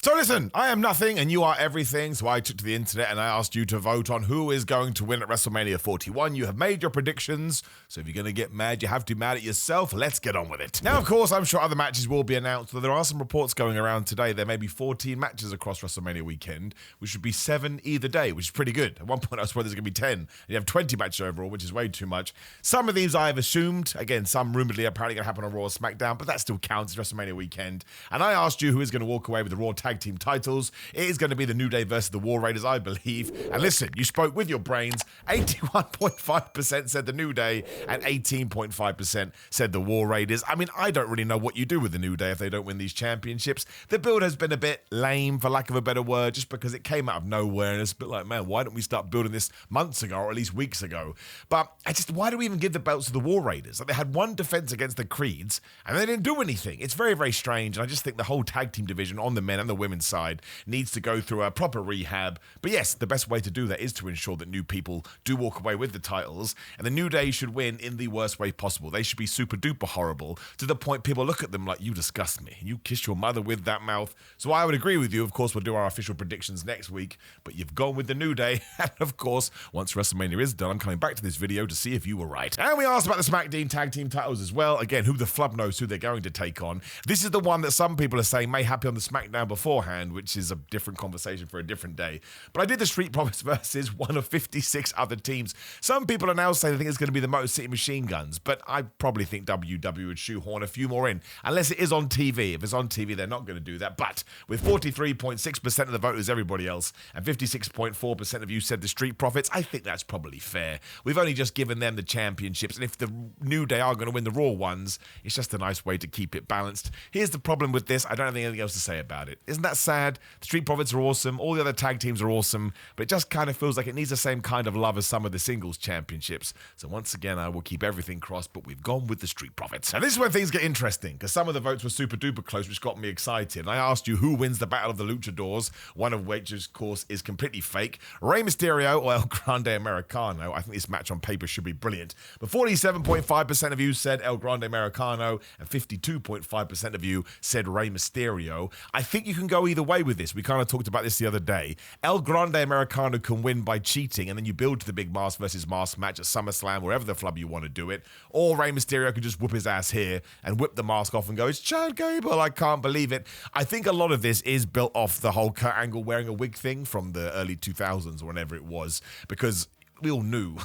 So listen, I am nothing and you are everything, so I took to the internet and I asked you to vote on who is going to win at WrestleMania 41. You have made your predictions, so if you're going to get mad, you have to be mad at yourself. Let's get on with it. Now, of course, I'm sure other matches will be announced, but there are some reports going around today. There may be 14 matches across WrestleMania weekend, which would be 7 either day, which is pretty good. At one point, I was worried there's going to be 10. And you have 20 matches overall, which is way too much. Some of these I have assumed. Again, some rumoredly apparently going to happen on Raw or Smackdown, but that still counts. It's WrestleMania weekend. And I asked you who is going to walk away with the Raw Tag Team titles. It is going to be the New Day versus the War Raiders, I believe. And listen, you spoke with your brains. 81.5% said the New Day and 18.5% said the War Raiders. I mean, I don't really know what you do with the New Day if they don't win these championships. The build has been a bit lame, for lack of a better word, just because it came out of nowhere. And it's a bit like, man, why don't we start building this months ago or at least weeks ago? But why do we even give the belts to the War Raiders? Like, they had one defense against the Creeds and they didn't do anything. It's very, very strange. And I just think the whole tag team division on the men and the women's side needs to go through a proper rehab. But yes, the best way to do that is to ensure that new people do walk away with the titles, and the New Day should win in the worst way possible. They should be super duper horrible to the point people look at them like, you disgust me. You kiss your mother with that mouth. So I would agree with you. Of course, we'll do our official predictions next week, but you've gone with the New Day. And of course, once WrestleMania is done, I'm coming back to this video to see if you were right. And we asked about the Smackdown tag team titles as well. Again, who the flub knows who they're going to take on. This is the one that some people are saying may happen on the Smackdown beforehand, which is a different conversation for a different day. But I did the Street Profits versus one of 56 other teams. Some people are now saying they think it's going to be the Motor City Machine Guns, but I probably think WWE would shoehorn a few more in, unless it is on TV. If it's on TV, they're not going to do that. But with 43.6% of the vote as everybody else, and 56.4% of you said the Street Profits, I think that's probably fair. We've only just given them the championships, and if the New Day are going to win the Raw ones, it's just a nice way to keep it balanced. Here's the problem with this. I don't have anything else to say about it. Isn't that sad? The Street Profits are awesome. All the other tag teams are awesome, but it just kind of feels like it needs the same kind of love as some of the singles championships. So once again, I will keep everything crossed, but we've gone with the Street Profits. And this is where things get interesting, because some of the votes were super duper close, which got me excited. And I asked you who wins the Battle of the Luchadors, one of which, of course, is completely fake. Rey Mysterio or El Grande Americano. I think this match on paper should be brilliant. But 47.5% of you said El Grande Americano, and 52.5% of you said Rey Mysterio. I think you can go either way with this. We kind of talked about this the other day. El Grande Americano can win by cheating, and then you build to the big mask versus mask match at SummerSlam, wherever the flub you want to do it. Or Rey Mysterio can just whoop his ass here and whip the mask off and go, it's Chad Gable, I can't believe it. I think a lot of this is built off the whole Kurt Angle wearing a wig thing from the early 2000s or whenever it was, because we all knew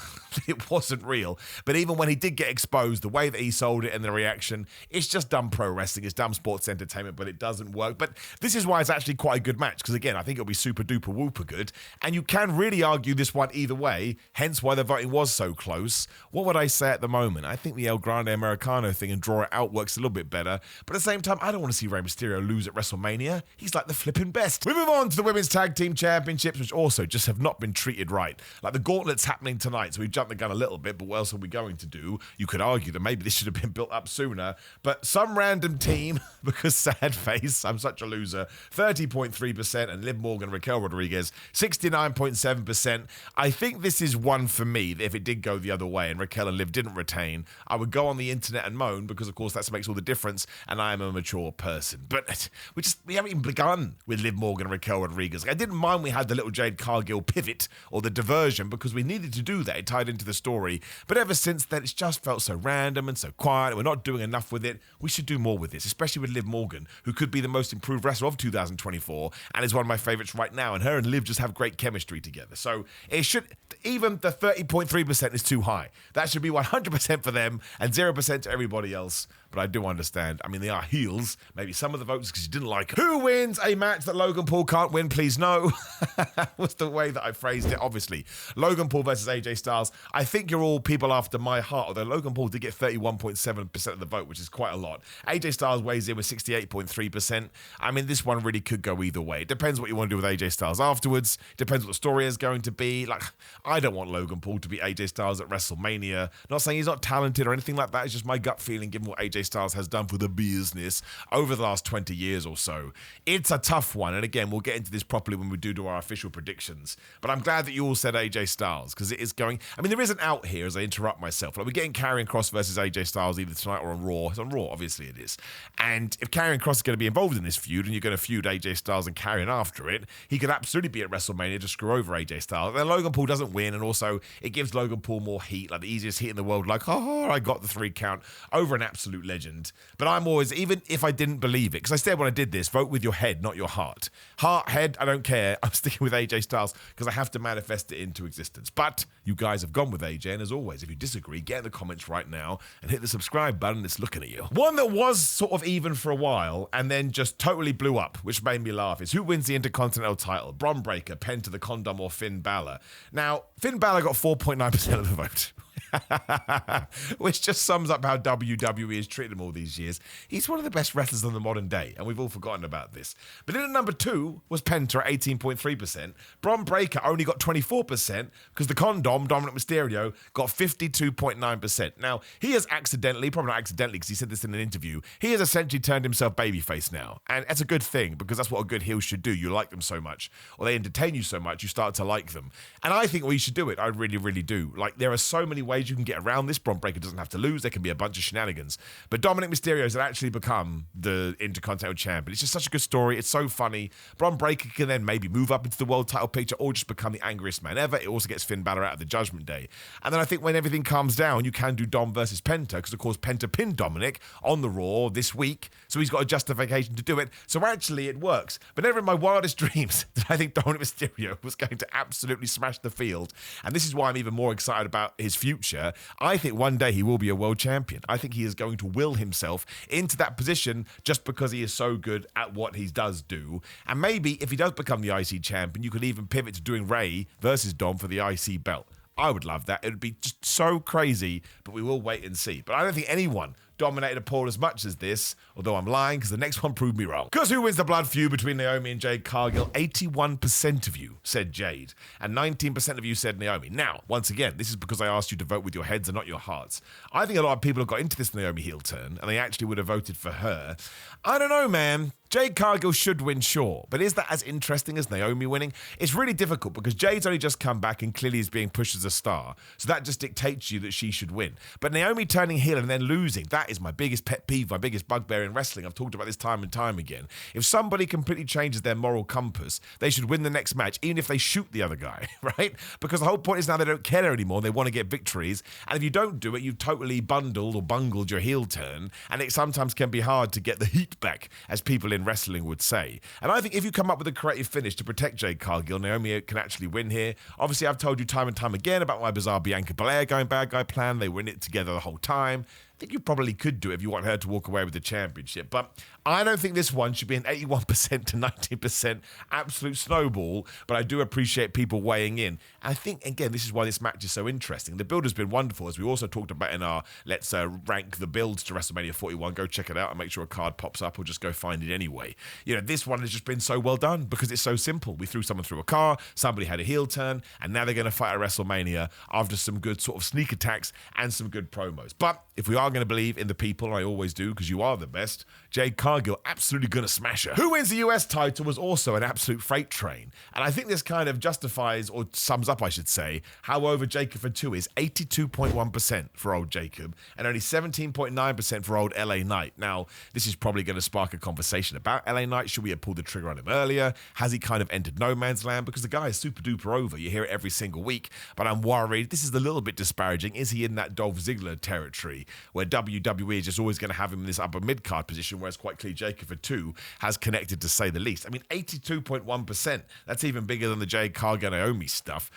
it wasn't real. But even when he did get exposed, the way that he sold it and the reaction, it's just dumb pro wrestling. It's dumb sports entertainment, but it doesn't work. But this is why it's actually quite a good match, because again, I think it'll be super duper whooper good. And you can really argue this one either way, hence why the voting was so close. What would I say at the moment? I think the El Grande Americano thing and draw it out works a little bit better. But at the same time, I don't want to see Rey Mysterio lose at WrestleMania. He's like the flipping best. We move on to the Women's Tag Team Championships, which also just have not been treated right. Like the gauntlet's happening tonight, so we've jumped the gun a little bit, but what else are we going to do? You could argue that maybe this should have been built up sooner, but some random team, because sad face, I'm such a loser, 30.3%, and Liv Morgan, Raquel Rodriguez, 69.7%. I think this is one for me, that if it did go the other way and Raquel and Liv didn't retain, I would go on the internet and moan, because of course that makes all the difference, and I am a mature person. But we haven't even begun with Liv Morgan and Raquel Rodriguez. I didn't mind we had the little Jade Cargill pivot, or the diversion, because we needed to do that. It tied into the story. But ever since then, it's just felt so random and so quiet. We're not doing enough with it. We should do more with this, especially with Liv Morgan, who could be the most improved wrestler of 2024 and is one of my favorites right now. And her and Liv just have great chemistry together. So it should, even the 30.3% is too high. That should be 100% for them and 0% to everybody else. But I do understand. I mean, they are heels. Maybe some of the votes because you didn't like it. Who wins a match that Logan Paul can't win? Please no. That was the way that I phrased it, obviously. Logan Paul versus AJ Styles. I think you're all people after my heart, although Logan Paul did get 31.7% of the vote, which is quite a lot. AJ Styles weighs in with 68.3%. I mean, this one really could go either way. It depends what you want to do with AJ Styles afterwards. Depends what the story is going to be. Like, I don't want Logan Paul to be AJ Styles at WrestleMania. Not saying he's not talented or anything like that. It's just my gut feeling, given what AJ Styles has done for the business over the last 20 years or so. It's a tough one. And again, we'll get into this properly when we do our official predictions. But I'm glad that you all said AJ Styles. Styles, because it is going... I mean, there is an out here as I interrupt myself. Like, we're getting Karrion Kross versus AJ Styles either tonight or on Raw. It's on Raw, obviously it is. And if Karrion Kross is going to be involved in this feud, and you're going to feud AJ Styles and Karrion after it, he could absolutely be at WrestleMania to screw over AJ Styles. And then Logan Paul doesn't win, and also it gives Logan Paul more heat, like the easiest heat in the world, like, oh, I got the 3 count over an absolute legend. But I'm always, even if I didn't believe it, because I said when I did this, vote with your head, not your heart. Heart, head, I don't care. I'm sticking with AJ Styles because I have to manifest it into existence. But you guys have gone with AJ, and as always, if you disagree, get in the comments right now and hit the subscribe button. It's looking at you. One that was sort of even for a while and then just totally blew up, which made me laugh, is who wins the Intercontinental title? Braun Breaker, Penta the Condom, or Finn Balor? Now, Finn Balor got 4.9% of the vote. Which just sums up how WWE has treated him all these years. He's one of the best wrestlers in the modern day, and we've all forgotten about this. But then at number 2 was Penta at 18.3%. Braun Breaker only got 24% because the Condom, Dominic Mysterio, got 52.9%. Now, he has accidentally, probably not accidentally because he said this in an interview, he has essentially turned himself babyface now. And that's a good thing because that's what a good heel should do. You like them so much, or they entertain you so much, you start to like them. And I think we should do it. I really, really do. Like, there are so many ways you can get around this. Braun Breaker doesn't have to lose. There can be a bunch of shenanigans. But Dominic Mysterio has actually become the Intercontinental Champion. It's just such a good story. It's so funny. Braun Breaker can then maybe move up into the world title picture or just become the angriest man ever. It also gets Finn Balor out of the Judgment Day. And then I think when everything calms down, you can do Dom versus Penta, because of course Penta pinned Dominic on the Raw this week, so he's got a justification to do it. So actually it works. But never in my wildest dreams did I think Dominic Mysterio was going to absolutely smash the field. And this is why I'm even more excited about his future. I think one day he will be a world champion. I think he is going to will himself into that position just because he is so good at what he does do. And maybe if he does become the IC champion, you could even pivot to doing Ray versus Dom for the IC belt. I would love that. It would be just so crazy, but we will wait and see. But I don't think anyone dominated a poll as much as this, although I'm lying because the next one proved me wrong. Because who wins the blood feud between Naomi and Jade Cargill? 81% of you said Jade, and 19% of you said Naomi. Now, once again, this is because I asked you to vote with your heads and not your hearts. I think a lot of people have got into this Naomi heel turn, and they actually would have voted for her. I don't know, man. Jade Cargill should win, sure, but is that as interesting as Naomi winning? It's really difficult because Jade's only just come back and clearly is being pushed as a star, so that just dictates you that she should win. But Naomi turning heel and then losing, that is my biggest pet peeve, my biggest bugbear in wrestling. I've talked about this time and time again. If somebody completely changes their moral compass, they should win the next match, even if they shoot the other guy, right? Because the whole point is now they don't care anymore, they want to get victories, and if you don't do it, you've totally bundled or bungled your heel turn, and it sometimes can be hard to get the heat back, as people in wrestling would say. And I think if you come up with a creative finish to protect Jade Cargill, Naomi can actually win here. Obviously, I've told you time and time again about my bizarre Bianca Belair going bad guy plan. They win it together the whole time. I think you probably could do it if you want her to walk away with the championship. But I don't think this one should be an 81% to 19% absolute snowball, but I do appreciate people weighing in. And I think, again, this is why this match is so interesting. The build has been wonderful, as we also talked about in our Let's Rank the Builds to WrestleMania 41. Go check it out and make sure a card pops up, or just go find it anyway. You know, this one has just been so well done because it's so simple. We threw someone through a car, somebody had a heel turn, and now they're going to fight at WrestleMania after some good sort of sneak attacks and some good promos. But if we are going to believe in the people, and I always do because you are the best, Jade Cargill absolutely going to smash her. Who wins the US title was also an absolute freight train. And I think this kind of justifies, or sums up, I should say, how over Jacob for 2 is. 82.1% for old Jacob and only 17.9% for old LA Knight. Now, this is probably going to spark a conversation about LA Knight. Should we have pulled the trigger on him earlier? Has he kind of entered no man's land? Because the guy is super duper over. You hear it every single week, but I'm worried. This is a little bit disparaging. Is he in that Dolph Ziggler territory where WWE is just always going to have him in this upper mid-card position, whereas quite clearly Jacob for 2 has connected, to say the least. I mean, 82.1%. That's even bigger than the Jade Cargill Naomi stuff.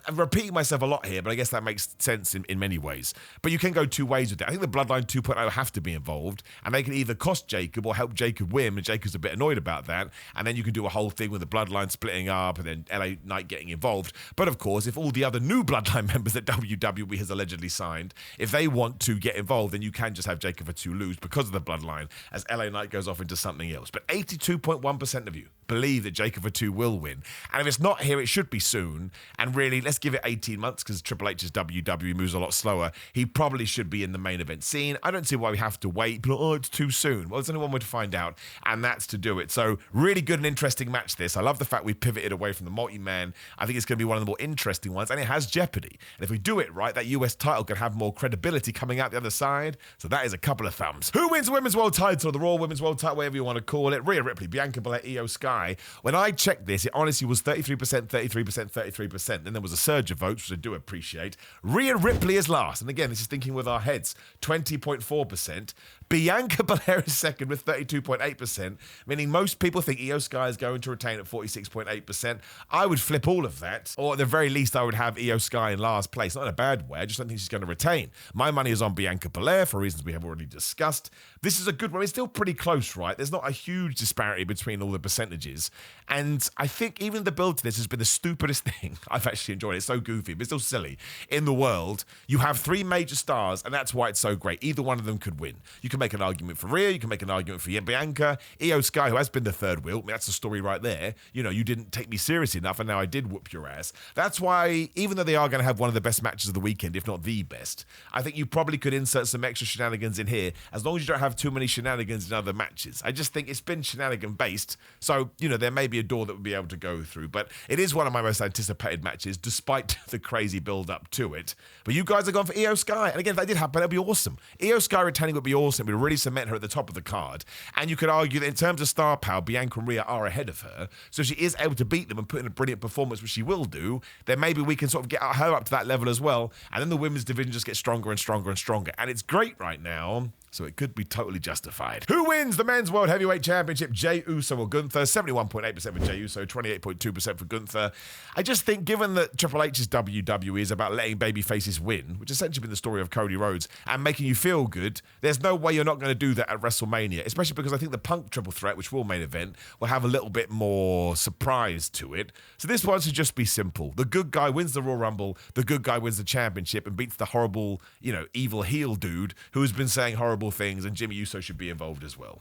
I'm repeating myself a lot here, but I guess that makes sense in many ways. But you can go two ways with it. I think the Bloodline 2.0 have to be involved, and they can either cost Jacob or help Jacob win, and Jacob's a bit annoyed about that, and then you can do a whole thing with the Bloodline splitting up and then LA Knight getting involved. But of course, if all the other new Bloodline members that WWE has allegedly signed, if they want to get involved, then you can just have Jacob for 2 lose because of the Bloodline as LA Knight goes off into something else. But 82.1% of you believe that Jacob Fatu will win. And if it's not here, it should be soon. And really, let's give it 18 months because Triple H's WWE moves a lot slower. He probably should be in the main event scene. I don't see why we have to wait. But, oh, it's too soon. Well, there's only one way to find out, and that's to do it. So really good and interesting match this. I love the fact we pivoted away from the multi-man. I think it's going to be one of the more interesting ones, and it has jeopardy. And if we do it right, that US title can have more credibility coming out the other side. So that is a couple of thumbs. Who wins the Women's World title, the Raw Women's World title, whatever you want to call it? Rhea Ripley, Bianca Belair, Io Sky. When I checked this, it honestly was 33%, 33%, 33%. Then there was a surge of votes, which I do appreciate. Rhea Ripley is last. And again, this is thinking with our heads. 20.4%. Bianca Belair is second with 32.8%, meaning most people think Io Sky is going to retain at 46.8%. I would flip all of that, or at the very least, I would have Io Sky in last place. Not in a bad way, I just don't think she's going to retain. My money is on Bianca Belair for reasons we have already discussed. This is a good one. It's still pretty close, right? There's not a huge disparity between all the percentages. And I think even the build to this has been the stupidest thing. I've actually enjoyed it. It's so goofy, but it's still silly. In the world, you have three major stars, and that's why it's so great. Either one of them could win. You can make an argument for Rhea, you can make an argument for Bianca. Io Sky, who has been the third wheel, I mean, that's the story right there. You know, you didn't take me seriously enough, and now I did whoop your ass. That's why, even though they are going to have one of the best matches of the weekend, if not the best, I think you probably could insert some extra shenanigans in here, as long as you don't have too many shenanigans in other matches. I just think it's been shenanigan-based, so, you know, there may be a door that would be able to go through, but it is one of my most anticipated matches, despite the crazy build-up to it. But you guys are going for Io Sky, and again, if that did happen, that'd be awesome. Io Sky retaining would be awesome. It would really cement her at the top of the card, and you could argue that in terms of star power, Bianca and Rhea are ahead of her, so if she is able to beat them and put in a brilliant performance, which she will do, then maybe we can sort of get her up to that level as well, and then the women's division just gets stronger and stronger and stronger, and it's great right now, so it could be totally justified. Who wins the Men's World Heavyweight Championship? Jey Uso or Gunther? 71.8% for Jey Uso, 28.2% for Gunther. I just think, given that Triple H's WWE is about letting baby faces win, which has essentially been the story of Cody Rhodes, and making you feel good, there's no way you're not going to do that at WrestleMania, especially because I think the Punk triple threat, which will main event, will have a little bit more surprise to it. So this one should just be simple. The good guy wins the Royal Rumble, the good guy wins the championship and beats the horrible, you know, evil heel dude who has been saying horrible things, and Jimmy Uso should be involved as well.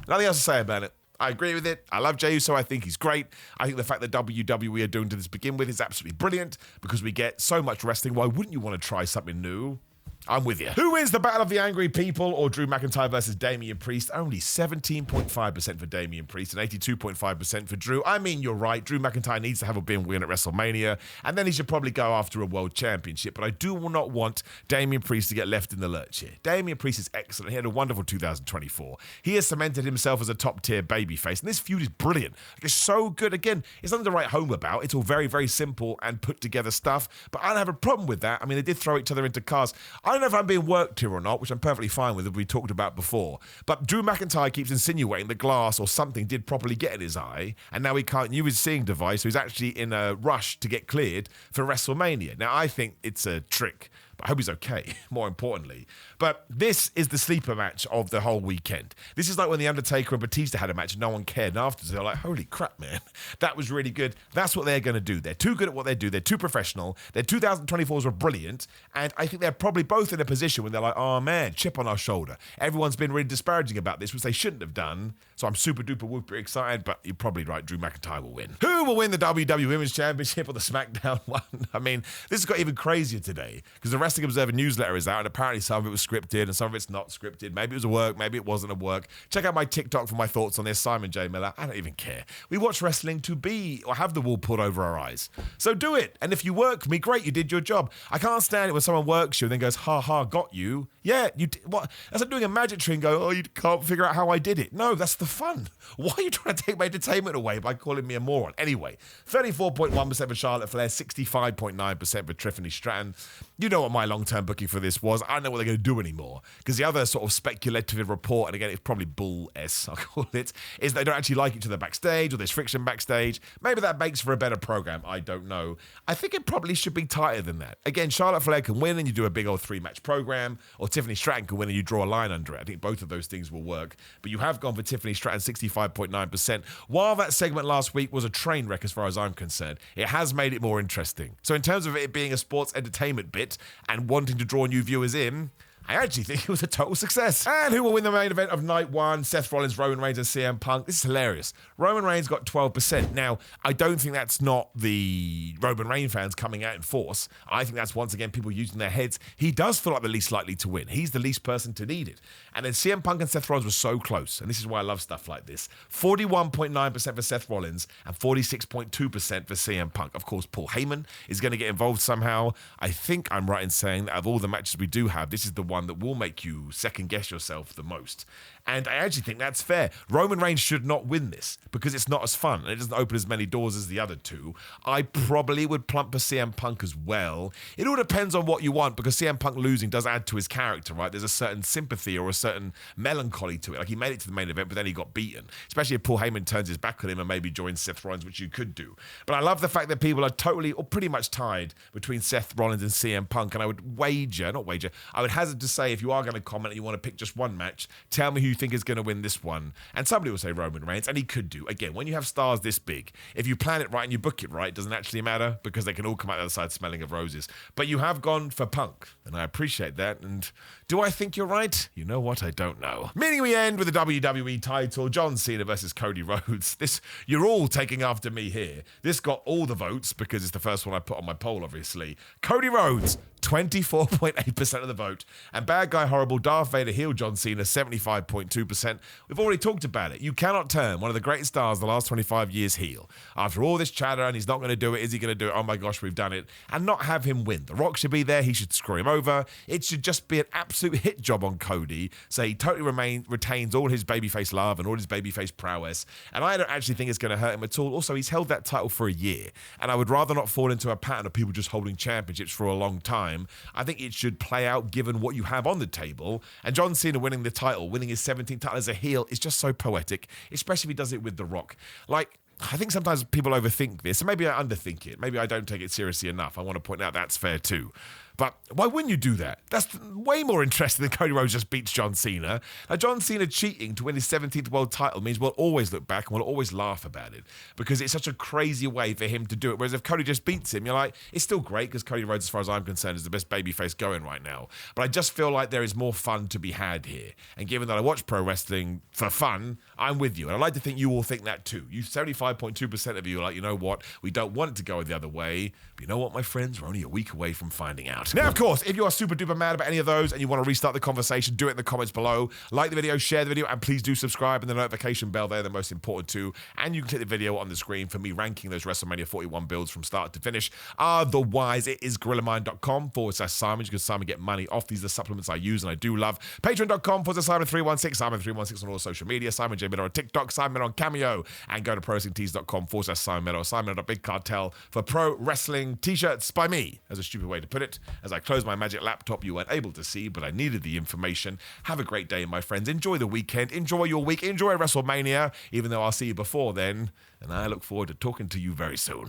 Nothing else to say about it. I agree with it. I love Jey Uso. I think he's great. I think the fact that WWE are doing to this begin with is absolutely brilliant because we get so much wrestling. Why wouldn't you want to try something new? I'm with you. Who wins the Battle of the Angry People or Drew McIntyre versus Damian Priest? Only 17.5% for Damian Priest and 82.5% for Drew. I mean, you're right. Drew McIntyre needs to have a big win at WrestleMania, and then he should probably go after a world championship. But I do not want Damian Priest to get left in the lurch here. Damian Priest is excellent. He had a wonderful 2024. He has cemented himself as a top-tier babyface, and this feud is brilliant. It's so good. Again, it's nothing to write home about. It's all very, very simple and put-together stuff, but I don't have a problem with that. I mean, they did throw each other into cars. I don't know if I'm being worked here or not, which I'm perfectly fine with, as we talked about before. But Drew McIntyre keeps insinuating that glass or something did properly get in his eye, and now he can't use his seeing device, so he's actually in a rush to get cleared for WrestleMania. Now, I think it's a trick, but I hope he's okay, more importantly. But this is the sleeper match of the whole weekend. This is like when The Undertaker and Batista had a match and no one cared, and afterwards they're like, holy crap, man, that was really good. That's what they're going to do. They're too good at what they do. They're too professional. Their 2024s were brilliant, and I think they're probably both in a position when they're like, oh man, chip on our shoulder. Everyone's been really disparaging about this, which they shouldn't have done, so I'm super duper whooper excited, but you're probably right, Drew McIntyre will win. Who will win the WWE Women's Championship or the Smackdown one? I mean, this has got even crazier today, because the Wrestling Observer newsletter is out, and apparently some of it was scripted and some of it's not scripted. Maybe it was a work, maybe it wasn't a work. Check out my TikTok for my thoughts on this. Simon J. Miller. I don't even care. We watch wrestling to be or have the wool pulled over our eyes. So do it. And if you work for me, great, you did your job. I can't stand it when someone works you and then goes, ha ha, got you. Yeah, you did. What? That's like doing a magic trick and go, oh, you can't figure out how I did it. No, that's the fun. Why are you trying to take my entertainment away by calling me a moron? Anyway, 34.1% for Charlotte Flair, 65.9% for Tiffany Stratton. You know what my long-term booking for this was. I don't know what they're going to do anymore, because the other sort of speculative report, and again, it's probably bull-s, I'll call it, is they don't actually like each other backstage, or there's friction backstage. Maybe that makes for a better program. I don't know. I think it probably should be tighter than that. Again, Charlotte Flair can win and you do a big old 3-match program, or Tiffany Stratton can win and you draw a line under it. I think both of those things will work. But you have gone for Tiffany Stratton, 65.9%. While that segment last week was a train wreck as far as I'm concerned, it has made it more interesting. So in terms of it being a sports entertainment bit and wanting to draw new viewers in, I actually think it was a total success. And who will win the main event of night one? Seth Rollins, Roman Reigns, and CM Punk. This is hilarious. Roman Reigns got 12%. Now, I don't think that's not the Roman Reigns fans coming out in force. I think that's, once again, people using their heads. He does feel like the least likely to win. He's the least person to need it. And then CM Punk and Seth Rollins were so close. And this is why I love stuff like this. 41.9% for Seth Rollins and 46.2% for CM Punk. Of course, Paul Heyman is going to get involved somehow. I think I'm right in saying that of all the matches we do have, this is the one that will make you second guess yourself the most. And I actually think that's fair. Roman Reigns should not win this because it's not as fun and it doesn't open as many doors as the other two. I probably would plump for CM Punk as well. It all depends on what you want, because CM Punk losing does add to his character, right? There's a certain sympathy or a certain melancholy to it. Like, he made it to the main event, but then he got beaten. Especially if Paul Heyman turns his back on him and maybe joins Seth Rollins, which you could do. But I love the fact that people are totally or pretty much tied between Seth Rollins and CM Punk. And I would I would hazard to say, if you are going to comment and you want to pick just one match, tell me who you think is going to win this one. And somebody will say Roman Reigns, and he could do. Again, when you have stars this big, if you plan it right and you book it right, it doesn't actually matter, because they can all come out the other side smelling of roses. But you have gone for Punk, and I appreciate that. And do I think you're right? You know what? I don't know. Meaning we end with the WWE title, John Cena versus Cody Rhodes. This, you're all taking after me here. This got all the votes because it's the first one I put on my poll, obviously. Cody Rhodes, 24.8% of the vote. And bad guy horrible Darth Vader heel John Cena, 75.2%. We've already talked about it. You cannot turn one of the greatest stars of the last 25 years heel. After all this chatter, and he's not going to do it, is he going to do it? Oh my gosh, we've done it. And not have him win. The Rock should be there. He should screw him over. It should just be an absolute hit job on Cody, so he totally retains all his babyface love and all his babyface prowess. And I don't actually think it's going to hurt him at all. Also, he's held that title for a year. And I would rather not fall into a pattern of people just holding championships for a long time. I think it should play out given what you have on the table. And John Cena winning the title, winning his 17th title as a heel, is just so poetic, especially if he does it with The Rock. Like, I think sometimes people overthink this, and maybe I underthink it. Maybe I don't take it seriously enough. I want to point out that's fair too. But why wouldn't you do that? That's way more interesting than Cody Rhodes just beats John Cena. Now, John Cena cheating to win his 17th world title means we'll always look back and we'll always laugh about it, because it's such a crazy way for him to do it. Whereas if Cody just beats him, you're like, it's still great, because Cody Rhodes, as far as I'm concerned, is the best babyface going right now. But I just feel like there is more fun to be had here. And given that I watch pro wrestling for fun, I'm with you. And I'd like to think you all think that too. You 75.2% of you are like, you know what? We don't want it to go the other way. But you know what, my friends? We're only a week away from finding out. Now, of course, if you are super duper mad about any of those and you want to restart the conversation, do it in the comments below. Like the video, share the video, and please do subscribe, and the notification bell there, the most important too. And you can click the video on the screen for me ranking those WrestleMania 41 builds from start to finish. Otherwise, it is GorillaMind.com/Simon. You can Simon get money off. These are the supplements I use and I do love. Patreon.com/Simon316, Simon316 on all social media, Simon J. Miller on TikTok, Simon on Cameo, and go to ProWrestlingTees.com/Simon Miller, Simon on Big Cartel for pro wrestling t-shirts by me, as a stupid way to put it. As I close my magic laptop you weren't able to see, but I needed the information. Have a great day, my friends. Enjoy the weekend. Enjoy your week. Enjoy WrestleMania, even though I'll see you before then. And I look forward to talking to you very soon.